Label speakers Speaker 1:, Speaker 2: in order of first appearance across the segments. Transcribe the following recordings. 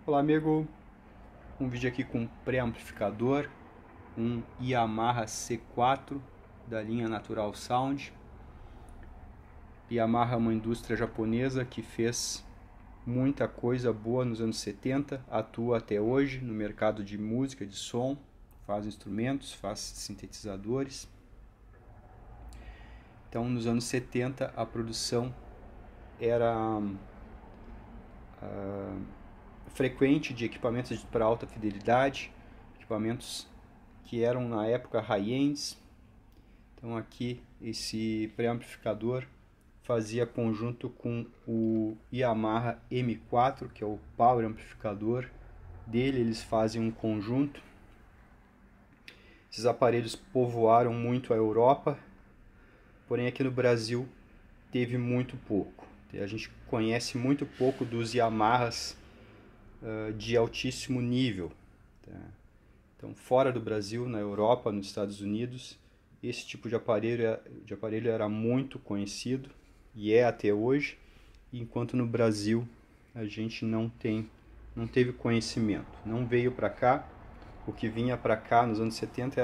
Speaker 1: Olá amigo, um vídeo aqui com um pré-amplificador, um Yamaha C4 da linha Natural Sound. Yamaha é uma indústria japonesa que fez muita coisa boa nos anos 70, atua até hoje no mercado de música, de som, faz instrumentos, faz sintetizadores. Então nos anos 70 a produção era frequente de equipamentos para alta fidelidade, equipamentos que eram na época high-ends. Então aqui esse pré-amplificador fazia conjunto com o Yamaha M4, que é o power amplificador dele, eles fazem um conjunto. Esses aparelhos povoaram muito a Europa, porém aqui no Brasil teve muito pouco. A gente conhece muito pouco dos Yamahas de altíssimo nível. Tá? Então, fora do Brasil, na Europa, nos Estados Unidos, esse tipo de aparelho era muito conhecido e é até hoje, enquanto no Brasil a gente não teve conhecimento, não veio para cá. O que vinha para cá nos anos 70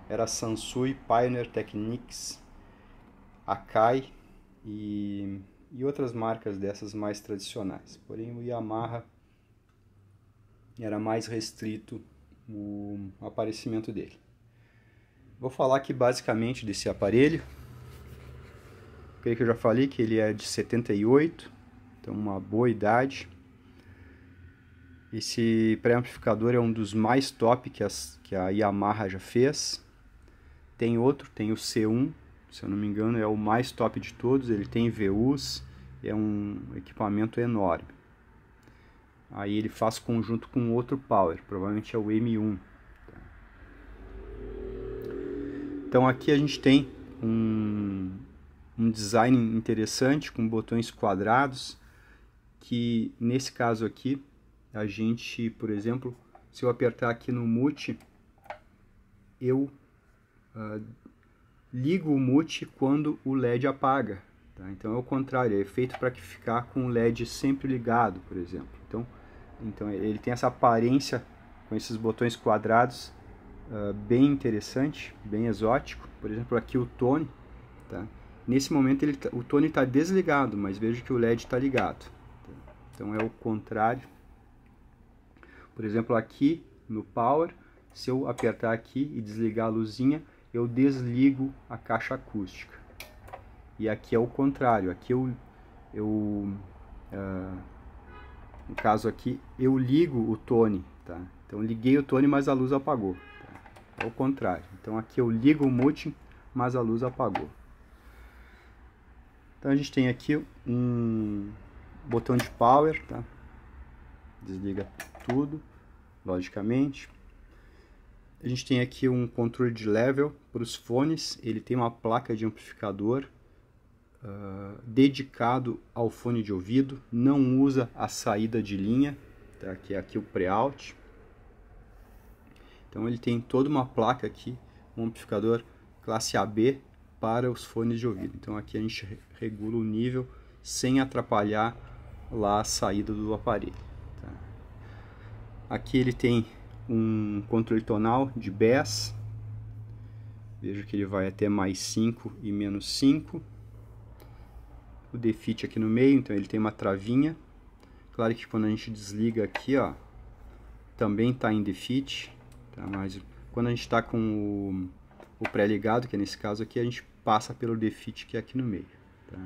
Speaker 1: era Sansui, Pioneer, Technics, Akai e outras marcas dessas mais tradicionais. Porém o Yamaha era mais restrito o aparecimento dele. Vou falar aqui basicamente desse aparelho. Creio que eu já falei que ele é de 78, então uma boa idade. Esse pré-amplificador é um dos mais top que a Yamaha já fez. Tem outro, tem o C1, se eu não me engano é o mais top de todos. Ele tem VUs, é um equipamento enorme. Aí ele faz conjunto com outro power, provavelmente é o M1. Então aqui a gente tem um design interessante com botões quadrados, que nesse caso aqui a gente, por exemplo, se eu apertar aqui no mute, eu ligo o mute quando o LED apaga. Tá? Então é o contrário, é feito para ficar com o LED sempre ligado, por exemplo. Então ele tem essa aparência com esses botões quadrados bem interessante, bem exótico. Por exemplo, aqui o tone, tá? Nesse momento o tone está desligado, mas vejo que o LED está ligado. Tá? Então é o contrário. Por exemplo, aqui no power, se eu apertar aqui e desligar a luzinha, eu desligo a caixa acústica. E aqui é o contrário, aqui no caso aqui, eu ligo o tone, tá? Então liguei o tone, mas a luz apagou. Tá? É o contrário. Então aqui eu ligo o mute, mas a luz apagou. Então a gente tem aqui um botão de power, tá? Desliga tudo, logicamente. A gente tem aqui um controle de level para os fones. Ele tem uma placa de amplificador dedicado ao fone de ouvido, não usa a saída de linha, tá? Que é aqui o pre-out. Então ele tem toda uma placa aqui, um amplificador classe AB para os fones de ouvido. Então aqui a gente regula o nível sem atrapalhar lá a saída do aparelho. Tá? Aqui ele tem um controle tonal de bass. Veja que ele vai até mais 5 e menos 5. O defeat aqui no meio, então ele tem uma travinha. Claro que quando a gente desliga aqui, ó, também está em defeat, tá? Mas quando a gente está com o pré-ligado, que é nesse caso aqui, a gente passa pelo defeat que é aqui no meio. Tá?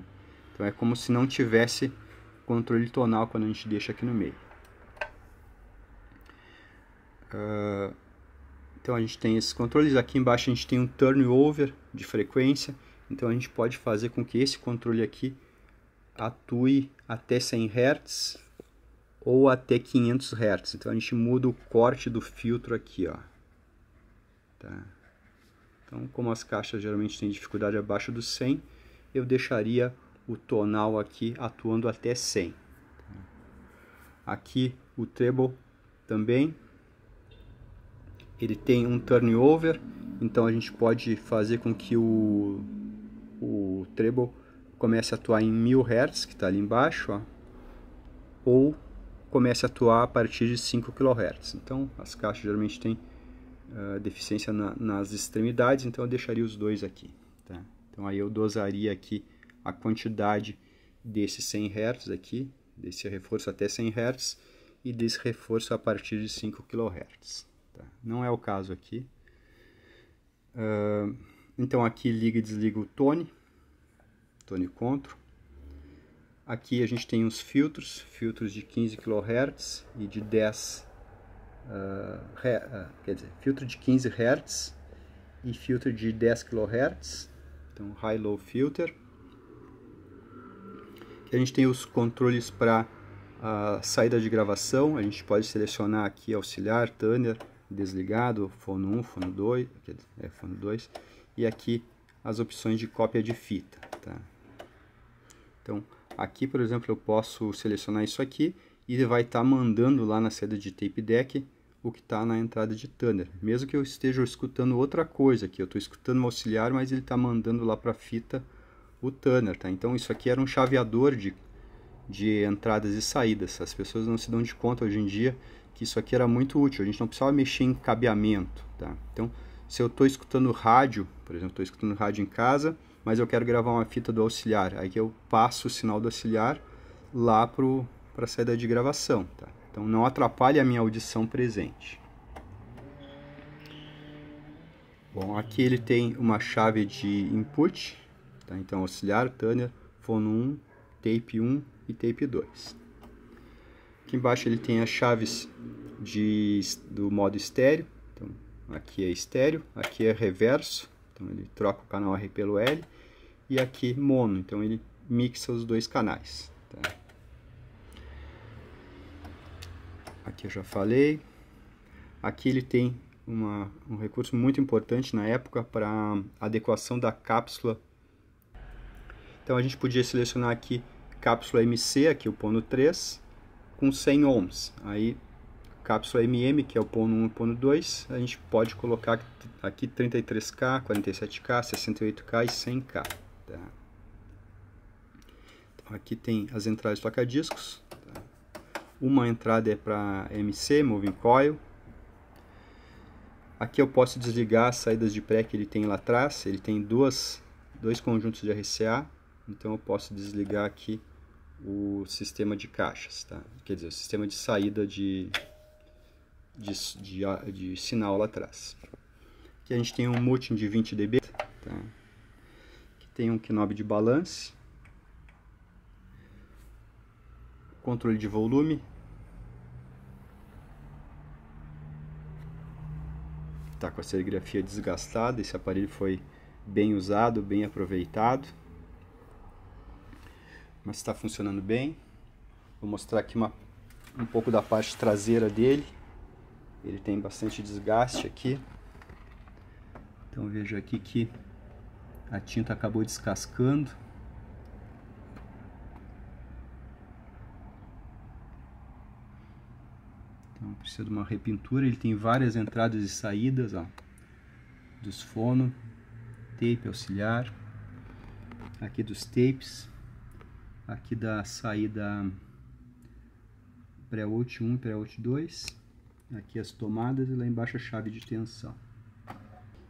Speaker 1: Então é como se não tivesse controle tonal quando a gente deixa aqui no meio. Então a gente tem esses controles. Aqui embaixo a gente tem um turnover de frequência. Então a gente pode fazer com que esse controle aqui atue até 100 Hz ou até 500 Hz. Então a gente muda o corte do filtro aqui, ó. Tá? Então, como as caixas geralmente têm dificuldade abaixo do 100, eu deixaria o tonal aqui atuando até 100. Aqui o treble também, ele tem um turnover, então a gente pode fazer com que o treble comece a atuar em 1000 Hz, que está ali embaixo, ó, ou comece a atuar a partir de 5 kHz. Então as caixas geralmente têm deficiência nas extremidades, então eu deixaria os dois aqui. Tá? Então aí eu dosaria aqui a quantidade desse 100 Hz aqui, desse reforço até 100 Hz e desse reforço a partir de 5 kHz. Tá? Não é o caso aqui. Então aqui liga e desliga o tone control. Aqui a gente tem os filtros de 15 kHz e de 10 quer dizer, filtro de 15 Hz e filtro de 10 kHz. Então high-low filter. Aqui a gente tem os controles para saída de gravação. A gente pode selecionar aqui auxiliar, tuner, desligado, fone 1, fone 2, fone 2, e aqui as opções de cópia de fita. Tá? Então aqui, por exemplo, eu posso selecionar isso aqui e ele vai estar mandando lá na saída de tape deck o que está na entrada de tuner. Mesmo que eu esteja escutando outra coisa aqui, eu estou escutando um auxiliar, mas ele está mandando lá para a fita o tuner. Tá? Então isso aqui era um chaveador de entradas e saídas. As pessoas não se dão de conta hoje em dia que isso aqui era muito útil. A gente não precisava mexer em cabeamento. Tá? Então, se eu estou escutando rádio, por exemplo, estou escutando rádio em casa, mas eu quero gravar uma fita do auxiliar, aí que eu passo o sinal do auxiliar lá para a saída de gravação. Tá? Então não atrapalhe a minha audição presente. Bom, aqui ele tem uma chave de input, tá? Então auxiliar, tuner, fone 1, tape 1 e tape 2. Aqui embaixo ele tem as chaves do modo estéreo. Então aqui é estéreo, aqui é reverso. Então ele troca o canal R pelo L, e aqui mono, então ele mixa os dois canais. Tá? Aqui eu já falei. Aqui ele tem um recurso muito importante na época para adequação da cápsula. Então a gente podia selecionar aqui cápsula MC, aqui o pono 3, com 100 ohms. Aí cápsula MM, que é o pono 1 e o pono 2, a gente pode colocar aqui 33K, 47K, 68K e 100K. Tá? Então, aqui tem as entradas de toca-discos. Tá? Uma entrada é para MC, Moving Coil. Aqui eu posso desligar as saídas de pré que ele tem lá atrás. Ele tem dois conjuntos de RCA, então eu posso desligar aqui o sistema de caixas. Tá? Quer dizer, o sistema de saída de sinal lá atrás. Aqui a gente tem um muting de 20 dB, tá? Aqui tem um knob de balance, controle de volume, tá com a serigrafia desgastada. Esse aparelho foi bem usado, bem aproveitado, mas está funcionando bem. Vou mostrar aqui um pouco da parte traseira dele. Ele tem bastante desgaste aqui. Então veja aqui que a tinta acabou descascando. Então precisa de uma repintura. Ele tem várias entradas e saídas, ó, dos fono, tape auxiliar, aqui dos tapes, aqui da saída pré-out 1 e pré-out 2. Aqui as tomadas e lá embaixo a chave de tensão.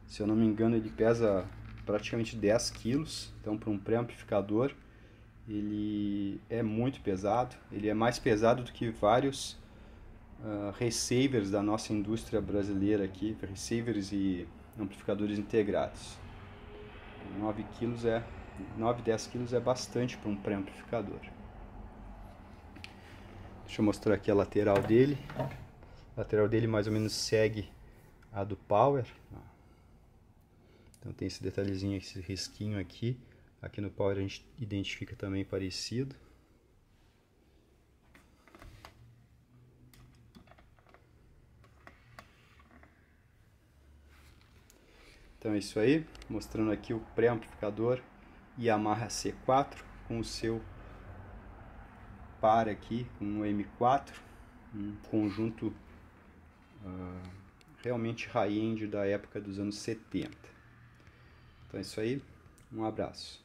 Speaker 1: Se eu não me engano, ele pesa praticamente 10 kg, então para um pré-amplificador ele é muito pesado. Ele é mais pesado do que vários receivers da nossa indústria brasileira aqui, receivers e amplificadores integrados. 9 kg 10 kg é bastante para um pré-amplificador. Deixa eu mostrar aqui a lateral dele. A lateral dele mais ou menos segue a do Power. Então tem esse detalhezinho, esse risquinho aqui. Aqui no Power a gente identifica também parecido. Então é isso aí, mostrando aqui o pré-amplificador Yamaha C4 com o seu par aqui, com o M4, um conjunto realmente high-end da época dos anos 70. Então é isso aí, um abraço.